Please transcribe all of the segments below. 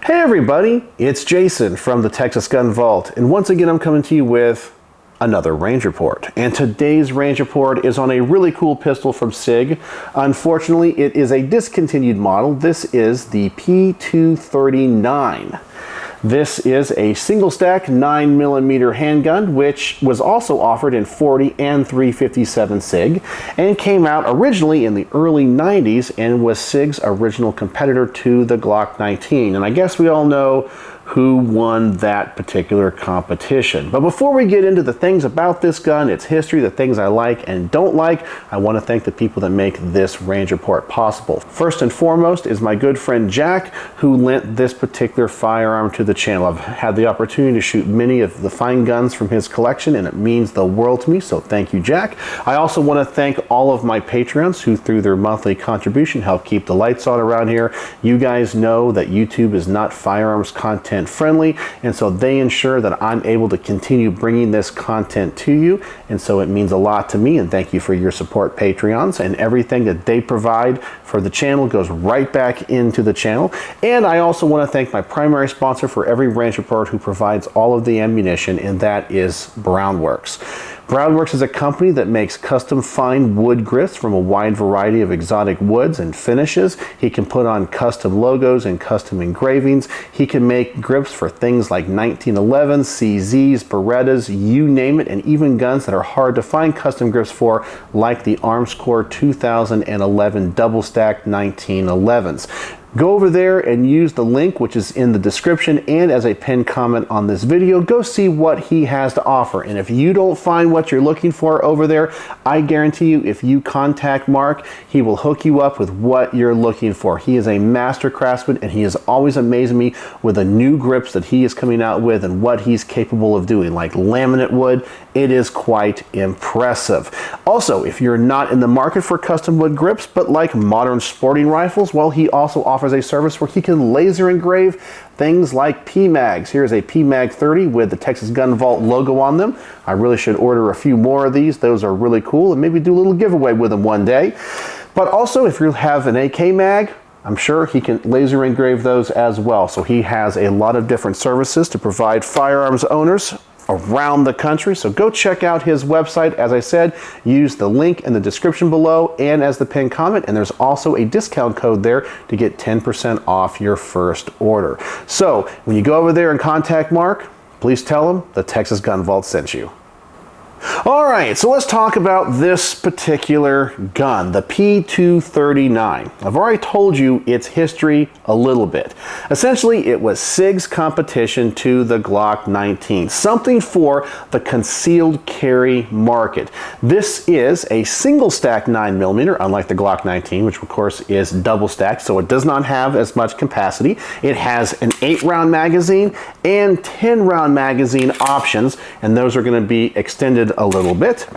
Hey everybody, it's Jason from the Texas Gun Vault, and once again I'm coming to you with another range report. And today's range report is on a really cool pistol from Sig. Unfortunately, it is a discontinued model. This is the P239. This is a single stack 9mm handgun, which was also offered in 40 and 357 Sig, and came out originally in the early 90s and was Sig's original competitor to the Glock 19. And I guess we all know who won that particular competition. But before we get into the things about this gun, its history, the things I like and don't like, I want to thank the people that make this range report possible. First and foremost is my good friend Jack, who lent this particular firearm to the channel. I've had the opportunity to shoot many of the fine guns from his collection, and it means the world to me, so thank you, Jack. I also want to thank all of my Patreons who, through their monthly contribution, help keep the lights on around here. You guys know that YouTube is not firearms content friendly, and so they ensure that I'm able to continue bringing this content to you, and so it means a lot to me, and thank you for your support, Patreons, and everything that they provide for the channel goes right back into the channel. And I also want to thank my primary sponsor for every range report, who provides all of the ammunition, and that is Brownworks. Brownworks is a company that makes custom fine wood grips from a wide variety of exotic woods and finishes. He can put on custom logos and custom engravings. He can make grips for things like 1911, CZs, Berettas, you name it, and even guns that are hard to find custom grips for, like the Armscore 2011 double stack 1911s. Go over there and use the link, which is in the description and as a pinned comment on this video. Go see what he has to offer. And if you don't find what you're looking for over there, I guarantee you, if you contact Mark, he will hook you up with what you're looking for. He is a master craftsman, and he is always amazing me with the new grips that he is coming out with and what he's capable of doing, like laminate wood. It is quite impressive. Also, if you're not in the market for custom wood grips, but like modern sporting rifles, well, he also offers a service where he can laser engrave things like PMags. Here's a PMag 30 with the Texas Gun Vault logo on them. I really should order a few more of these. Those are really cool, and maybe do a little giveaway with them one day. But also, if you have an AK mag, I'm sure he can laser engrave those as well. So he has a lot of different services to provide firearms owners around the country. So go check out his website. As I said, use the link in the description below and as the pinned comment, and there's also a discount code there to get 10% off your first order. So when you go over there and contact Mark, please tell him the Texas Gun Vault sent you. All right, so let's talk about this particular gun, the P239. I've already told you its history a little bit. Essentially, it was Sig's competition to the Glock 19, something for the concealed carry market. This is a single stack 9mm, unlike the Glock 19, which of course is double stacked, so it does not have as much capacity. It has an 8-round magazine and 10-round magazine options, and those are going to be extended a little bit.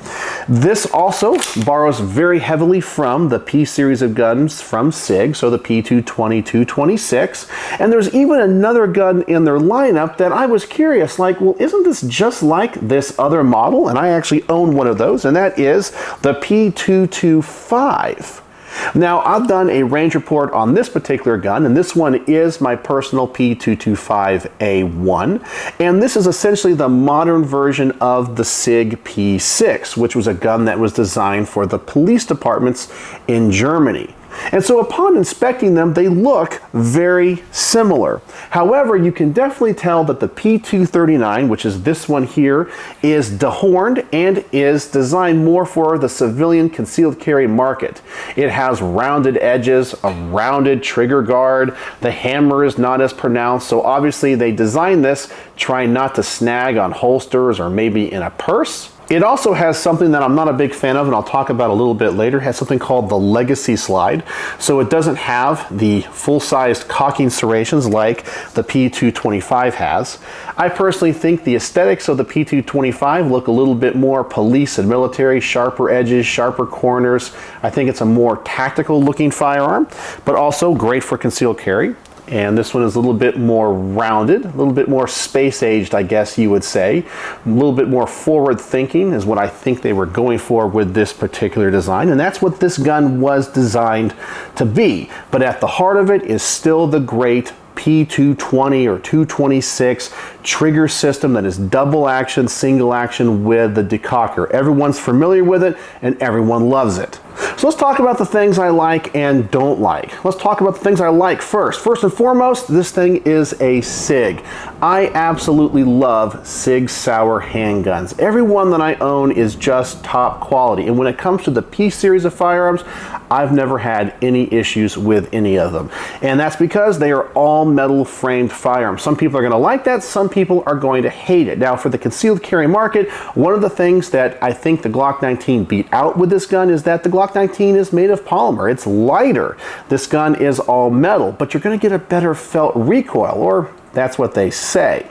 This also borrows very heavily from the P series of guns from Sig, so the P220-226, and there's even another gun in their lineup that I was curious, like, well, isn't this just like this other model? And I actually own one of those, and that is the P225. Now, I've done a range report on this particular gun, and this one is my personal P225A1, and this is essentially the modern version of the Sig P6, which was a gun that was designed for the police departments in Germany. And so upon inspecting them, they look very similar. However, you can definitely tell that the P239, which is this one here, is dehorned and is designed more for the civilian concealed carry market. It has rounded edges, a rounded trigger guard, the hammer is not as pronounced, so obviously they designed this trying not to snag on holsters or maybe in a purse. It also has something that I'm not a big fan of, and I'll talk about a little bit later. It has something called the Legacy Slide. So it doesn't have the full-sized cocking serrations like the P225 has. I personally think the aesthetics of the P225 look a little bit more police and military, sharper edges, sharper corners. I think it's a more tactical looking firearm, but also great for concealed carry. And this one is a little bit more rounded, a little bit more space-aged, I guess you would say. A little bit more forward-thinking is what I think they were going for with this particular design, and that's what this gun was designed to be. But at the heart of it is still the great P220 or 226 trigger system that is double action, single action with the decocker. Everyone's familiar with it and everyone loves it. So let's talk about the things I like and don't like. Let's talk about the things I like first. First and foremost, this thing is a Sig. I absolutely love Sig Sauer handguns. Every one that I own is just top quality. And when it comes to the P series of firearms, I've never had any issues with any of them. And that's because they are all metal framed firearms. Some people are going to like that, some people are going to hate it. Now for the concealed carry market, one of the things that I think the Glock 19 beat out with this gun is that the Glock 19 is made of polymer. It's lighter. This gun is all metal, but you're going to get a better felt recoil, or that's what they say.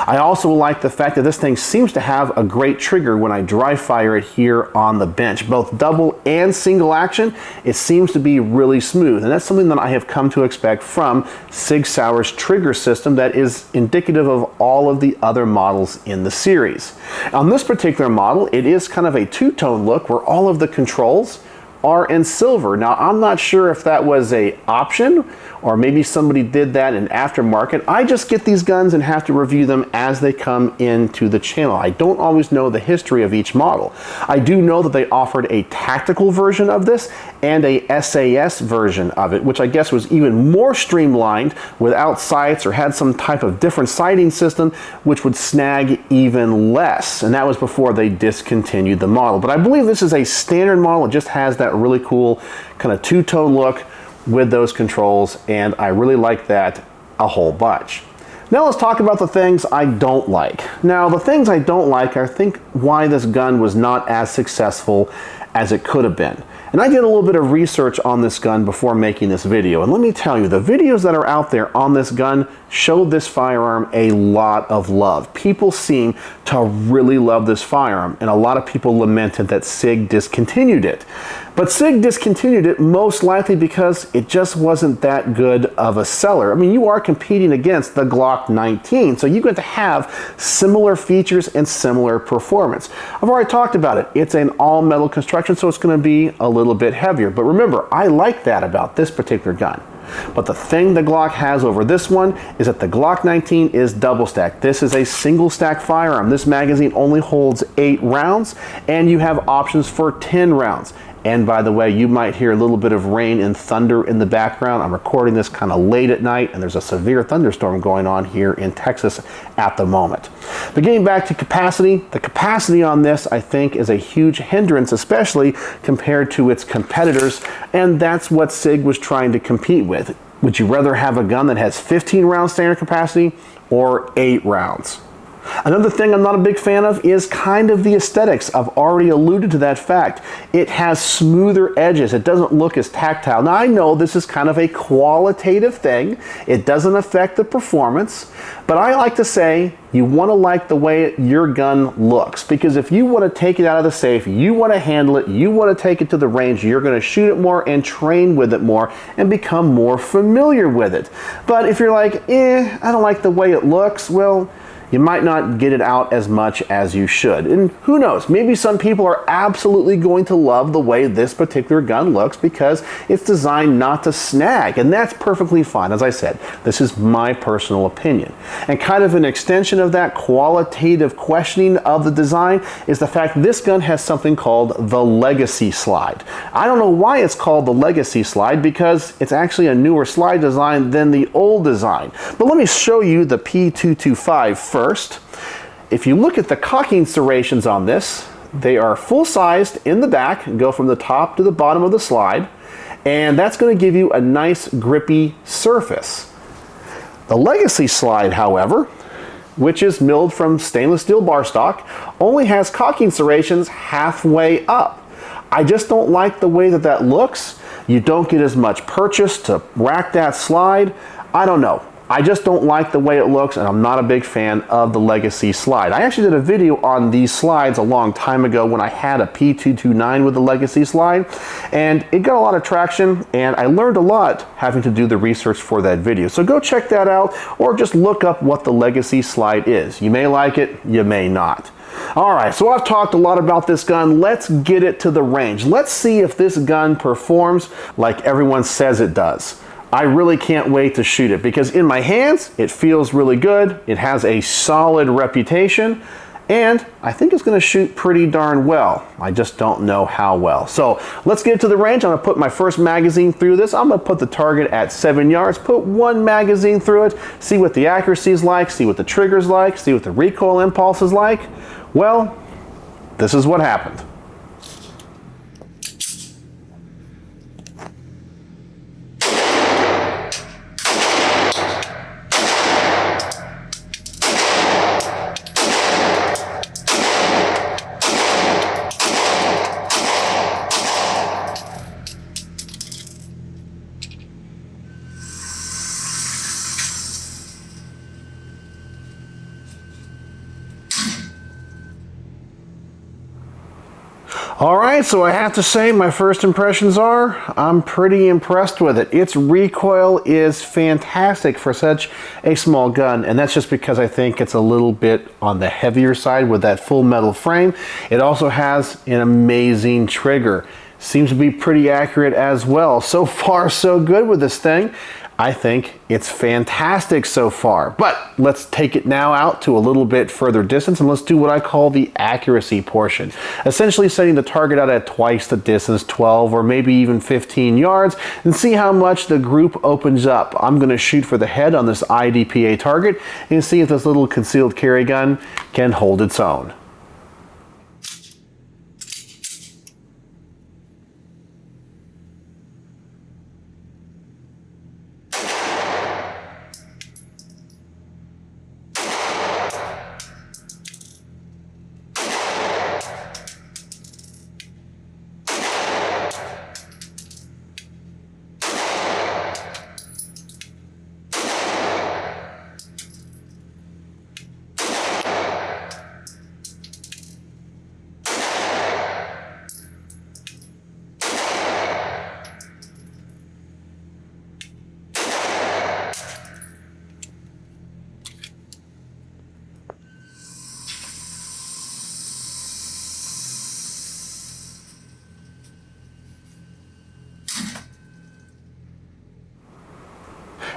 I also like the fact that this thing seems to have a great trigger when I dry fire it here on the bench. Both double and single action, it seems to be really smooth. And that's something that I have come to expect from Sig Sauer's trigger system that is indicative of all of the other models in the series. On this particular model, it is kind of a two-tone look where all of the controls are in silver. Now, I'm not sure if that was an option or maybe somebody did that in aftermarket. I just get these guns and have to review them as they come into the channel. I don't always know the history of each model. I do know that they offered a tactical version of this and a SAS version of it, which I guess was even more streamlined without sights or had some type of different sighting system which would snag even less. And that was before they discontinued the model. But I believe this is a standard model. It just has that really cool kind of two-tone look with those controls, and I really like that a whole bunch. Now let's talk about the things I don't like. Now the things I don't like, I think why this gun was not as successful as it could have been. And I did a little bit of research on this gun before making this video, and let me tell you, the videos that are out there on this gun showed this firearm a lot of love. People seem to really love this firearm, and a lot of people lamented that Sig discontinued it. But Sig discontinued it most likely because it just wasn't that good of a seller. I mean, you are competing against the Glock 19, so you're going to have similar features and similar performance. I've already talked about it. It's an all-metal construction, so it's going to be a little bit heavier. But remember, I like that about this particular gun. But the thing the Glock has over this one is that the Glock 19 is double stacked. This is a single stack firearm. This magazine only holds 8 rounds, and you have options for 10 rounds. And by the way, you might hear a little bit of rain and thunder in the background. I'm recording this kind of late at night, and there's a severe thunderstorm going on here in Texas at the moment. But getting back to capacity, the capacity on this, I think, is a huge hindrance, especially compared to its competitors, and that's what Sig was trying to compete with. Would you rather have a gun that has 15 rounds standard capacity or 8 rounds? Another thing I'm not a big fan of is kind of the aesthetics. I've already alluded to that fact. It has smoother edges. It doesn't look as tactile. Now I know this is kind of a qualitative thing. It doesn't affect the performance, but I like to say you want to like the way your gun looks, because if you want to take it out of the safe, you want to handle it, you want to take it to the range, you're going to shoot it more and train with it more and become more familiar with it. But if you're like, I don't like the way it looks, well, you might not get it out as much as you should. And who knows, maybe some people are absolutely going to love the way this particular gun looks because it's designed not to snag, and that's perfectly fine. As I said, this is my personal opinion. And kind of an extension of that qualitative questioning of the design is the fact this gun has something called the Legacy Slide. I don't know why it's called the Legacy Slide, because it's actually a newer slide design than the old design. But let me show you the P225 first. If you look at the cocking serrations on this, they are full-sized in the back and go from the top to the bottom of the slide, and that's going to give you a nice grippy surface. The Legacy Slide, however, which is milled from stainless steel bar stock, only has cocking serrations halfway up. I just don't like the way that that looks. You don't get as much purchase to rack that slide. I don't know. I just don't like the way it looks, and I'm not a big fan of the Legacy Slide. I actually did a video on these slides a long time ago when I had a P229 with the Legacy Slide, and it got a lot of traction, and I learned a lot having to do the research for that video. So go check that out, or just look up what the Legacy Slide is. You may like it, you may not. Alright, so I've talked a lot about this gun. Let's get it to the range. Let's see if this gun performs like everyone says it does. I really can't wait to shoot it because in my hands, it feels really good. It has a solid reputation, and I think it's going to shoot pretty darn well. I just don't know how well. So let's get to the range. I'm going to put my first magazine through this. I'm going to put the target at 7 yards, put one magazine through it, see what the accuracy is like, see what the trigger's like, see what the recoil impulse is like. Well, this is what happened. Alright, so I have to say my first impressions are, I'm pretty impressed with it. Its recoil is fantastic for such a small gun, and that's just because I think it's a little bit on the heavier side with that full metal frame. It also has an amazing trigger. Seems to be pretty accurate as well. So far, so good with this thing. I think it's fantastic so far, but let's take it now out to a little bit further distance and let's do what I call the accuracy portion. Essentially setting the target out at twice the distance, 12 or maybe even 15 yards, and see how much the group opens up. I'm going to shoot for the head on this IDPA target and see if this little concealed carry gun can hold its own.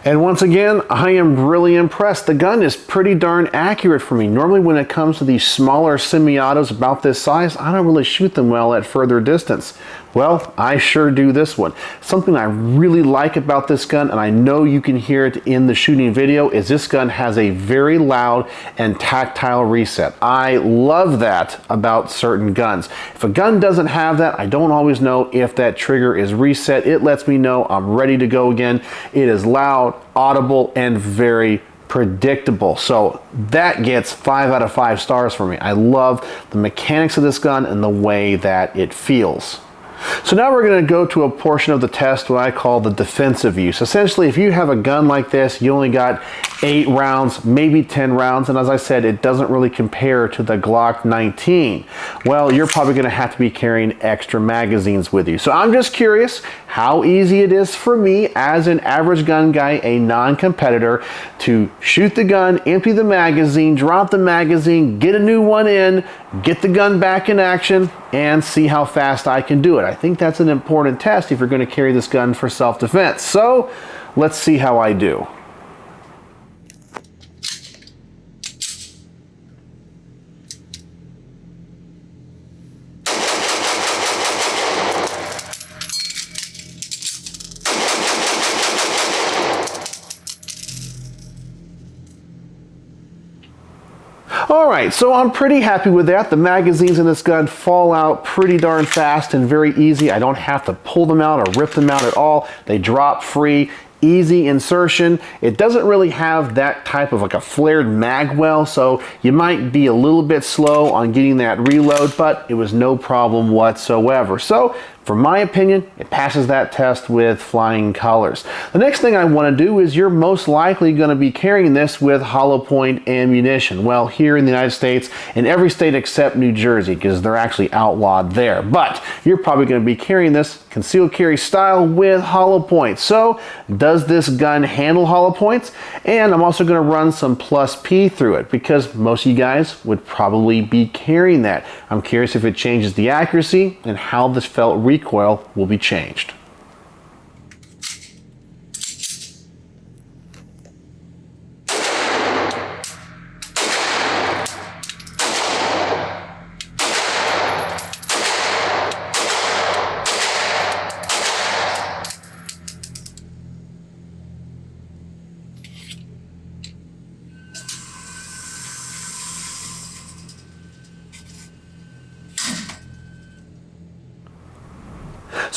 And once again, I am really impressed. The gun is pretty darn accurate for me. Normally when it comes to these smaller semi-autos about this size, I don't really shoot them well at further distance. Well, I sure do this one. Something I really like about this gun, and I know you can hear it in the shooting video, is this gun has a very loud and tactile reset. I love that about certain guns. If a gun doesn't have that, I don't always know if that trigger is reset. It lets me know I'm ready to go again. It is loud, audible, and very predictable. So that gets 5 out of 5 stars for me. I love the mechanics of this gun and the way that it feels. So now we're going to go to a portion of the test what I call the defensive use. Essentially, if you have a gun like this, you only got 8 rounds, maybe 10 rounds, and as I said, it doesn't really compare to the Glock 19. Well, you're probably going to have to be carrying extra magazines with you. So I'm just curious how easy it is for me as an average gun guy, a non-competitor, to shoot the gun, empty the magazine, drop the magazine, get a new one in, get the gun back in action, and see how fast I can do it. I think that's an important test if you're going to carry this gun for self-defense. So let's see how I do. Alright, so I'm pretty happy with that. The magazines in this gun fall out pretty darn fast and very easy. I don't have to pull them out or rip them out at all. They drop free. Easy insertion. It doesn't really have that type of like a flared mag well, so you might be a little bit slow on getting that reload, but it was no problem whatsoever. So for my opinion, it passes that test with flying colors. The next thing I want to do is you're most likely going to be carrying this with hollow point ammunition. Well, here in the United States, in every state except New Jersey, because they're actually outlawed there. But you're probably going to be carrying this concealed carry style with hollow points. So does this gun handle hollow points? And I'm also going to run some plus P through it because most of you guys would probably be carrying that. I'm curious if it changes the accuracy and how this felt recoil will be changed.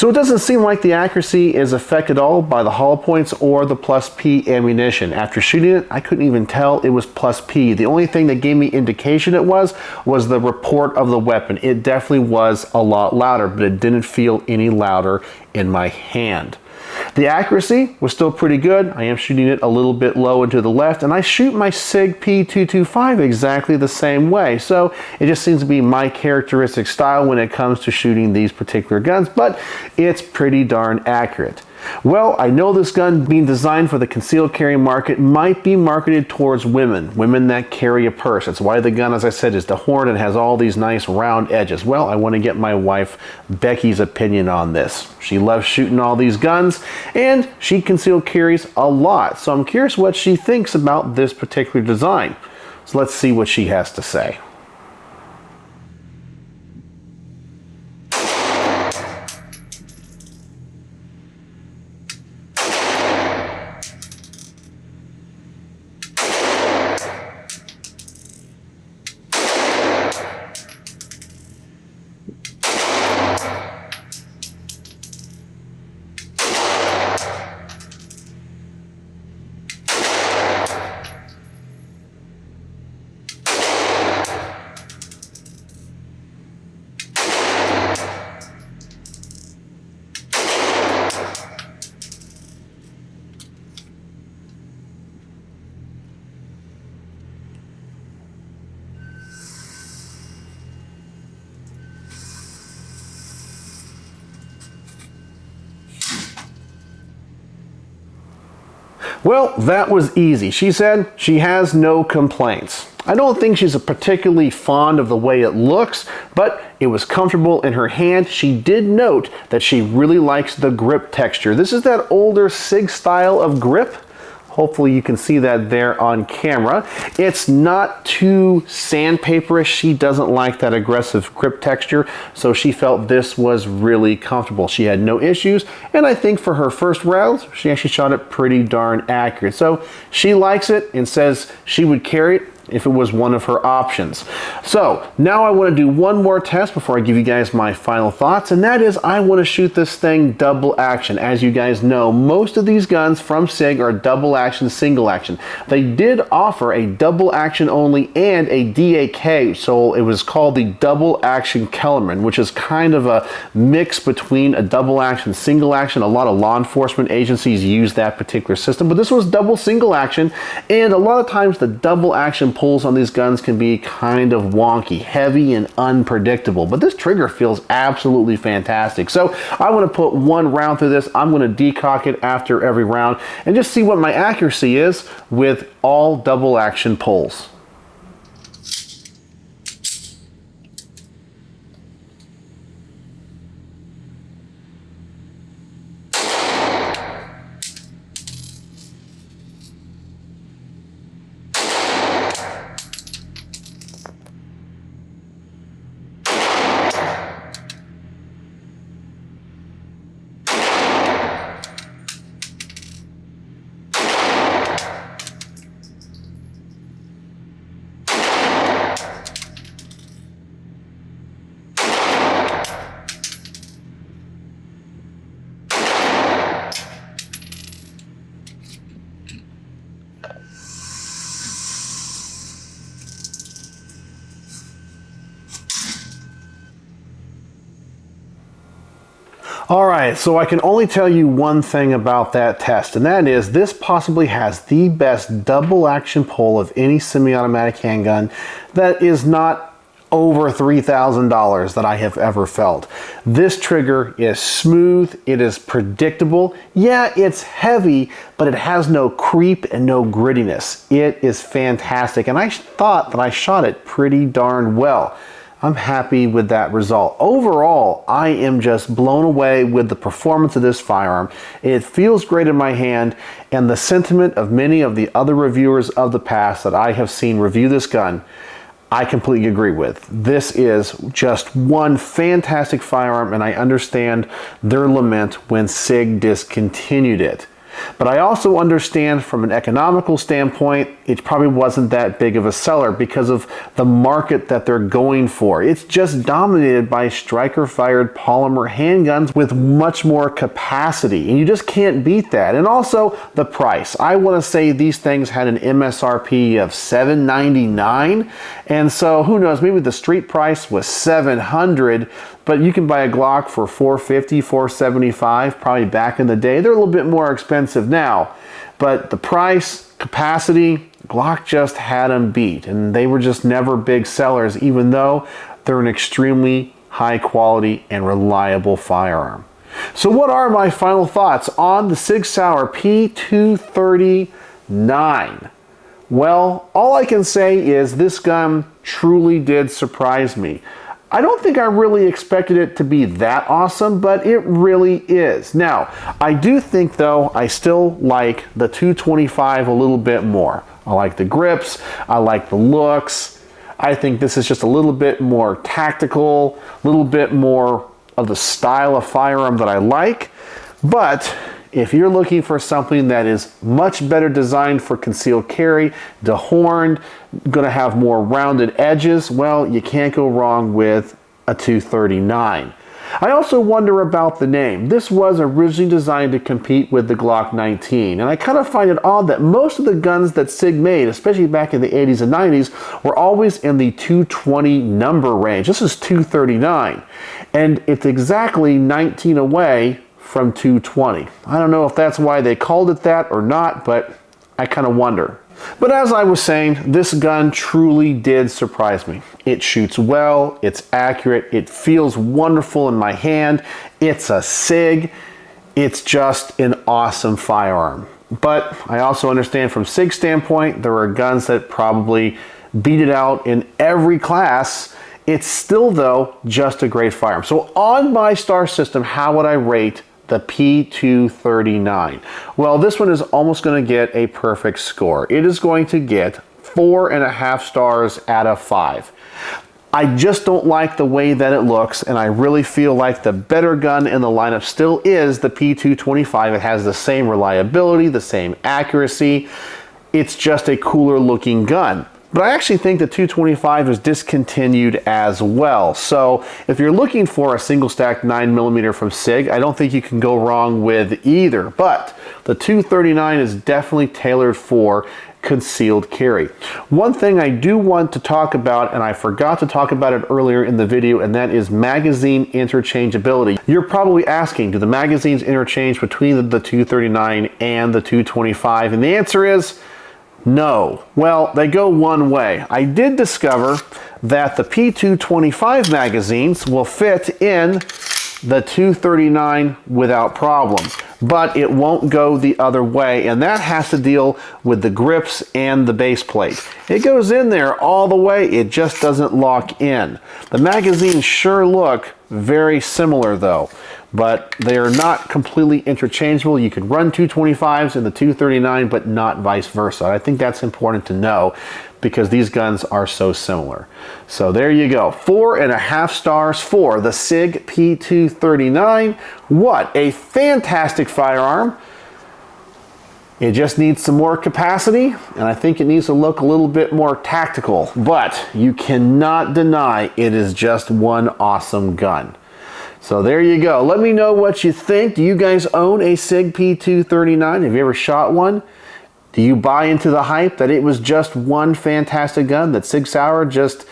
So it doesn't seem like the accuracy is affected at all by the hollow points or the plus P ammunition. After shooting it, I couldn't even tell it was plus P. The only thing that gave me indication it was the report of the weapon. It definitely was a lot louder, but it didn't feel any louder in my hand. The accuracy was still pretty good. I am shooting it a little bit low and to the left, and I shoot my Sig P225 exactly the same way. So it just seems to be my characteristic style when it comes to shooting these particular guns, but it's pretty darn accurate. Well, I know this gun being designed for the concealed carry market might be marketed towards women that carry a purse. That's why the gun, as I said, is dehorned and has all these nice round edges. Well, I want to get my wife Becky's opinion on this. She loves shooting all these guns and she concealed carries a lot. So I'm curious what she thinks about this particular design. So let's see what she has to say. Well, that was easy. She said she has no complaints. I don't think she's particularly fond of the way it looks, but it was comfortable in her hand. She did note that she really likes the grip texture. This is that older Sig style of grip. Hopefully you can see that there on camera. It's not too sandpaperish. She doesn't like that aggressive grip texture, so she felt this was really comfortable. She had no issues, and I think for her first rounds, she actually shot it pretty darn accurate. So she likes it and says she would carry it if it was one of her options. So now I want to do one more test before I give you guys my final thoughts, and that is I want to shoot this thing double action. As you guys know, most of these guns from Sig are double action, single action. They did offer a double action only and a DAK, so it was called the double action Kellerman, which is kind of a mix between a double action, single action. A lot of law enforcement agencies use that particular system, but this was double single action, and a lot of times the double action pulls on these guns can be kind of wonky, heavy, and unpredictable, but this trigger feels absolutely fantastic. So I want to put one round through this. I'm going to decock it after every round and just see what my accuracy is with all double action pulls. Alright, so I can only tell you one thing about that test, and that is this possibly has the best double action pull of any semi-automatic handgun that is not over $3,000 that I have ever felt. This trigger is smooth, it is predictable. Yeah, it's heavy, but it has no creep and no grittiness. It is fantastic, and I thought that I shot it pretty darn well. I'm happy with that result. Overall, I am just blown away with the performance of this firearm. It feels great in my hand, and the sentiment of many of the other reviewers of the past that I have seen review this gun, I completely agree with. This is just one fantastic firearm, and I understand their lament when Sig discontinued it. But I also understand from an economical standpoint, it probably wasn't that big of a seller because of the market that they're going for. It's just dominated by striker-fired polymer handguns with much more capacity, and you just can't beat that. And also the price. I want to say these things had an MSRP of $799, and so who knows, maybe the street price was $700, but you can buy a Glock for $450, $475, probably back in the day. They're a little bit more expensive now, but the price, capacity, Glock just had them beat, and they were just never big sellers, even though they're an extremely high quality and reliable firearm. So what are my final thoughts on the Sig Sauer P239? Well, all I can say is this gun truly did surprise me. I don't think I really expected it to be that awesome, but it really is. Now, I do think though, I still like the 225 a little bit more. I like the grips, I like the looks. I think this is just a little bit more tactical, a little bit more of the style of firearm that I like. But if you're looking for something that is much better designed for concealed carry, dehorned, going to have more rounded edges, well, you can't go wrong with a 239. I also wonder about the name. This was originally designed to compete with the Glock 19, and I kind of find it odd that most of the guns that Sig made, especially back in the 80s and 90s, were always in the 220 number range. This is 239, and it's exactly 19 away from 220. I don't know if that's why they called it that or not, but I kind of wonder. But as I was saying, this gun truly did surprise me. It shoots well, it's accurate, it feels wonderful in my hand, it's a Sig, it's just an awesome firearm. But I also understand from Sig's standpoint, there are guns that probably beat it out in every class. It's still, though, just a great firearm. So on my star system, how would I rate the P239? Well, this one is almost going to get a perfect score. It is going to get 4.5 stars out of 5. I just don't like the way that it looks, and I really feel like the better gun in the lineup still is the P225. It has the same reliability, the same accuracy. It's just a cooler looking gun. But I actually think the 225 is discontinued as well. So if you're looking for a single stack 9mm from Sig, I don't think you can go wrong with either. But the 239 is definitely tailored for concealed carry. One thing I do want to talk about, and I forgot to talk about it earlier in the video, and that is magazine interchangeability. You're probably asking, do the magazines interchange between the 239 and the 225? And the answer is no. Well, they go one way. I did discover that the P225 magazines will fit in the 239 without problem, but it won't go the other way, and that has to deal with the grips and the base plate. It goes in there all the way, it just doesn't lock in. The magazines sure look very similar though, but they are not completely interchangeable. You can run 225s in the 239, but not vice versa. I think that's important to know because these guns are so similar. So there you go, 4.5 stars for the Sig P239. What a fantastic firearm. It just needs some more capacity, and I think it needs to look a little bit more tactical, but you cannot deny it is just one awesome gun. So there you go. Let me know what you think. Do you guys own a Sig P239? Have you ever shot one? Do you buy into the hype that it was just one fantastic gun that Sig Sauer just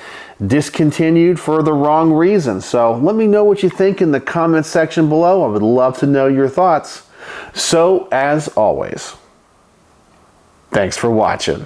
discontinued for the wrong reason? So let me know what you think in the comments section below. I would love to know your thoughts. So as always, thanks for watching.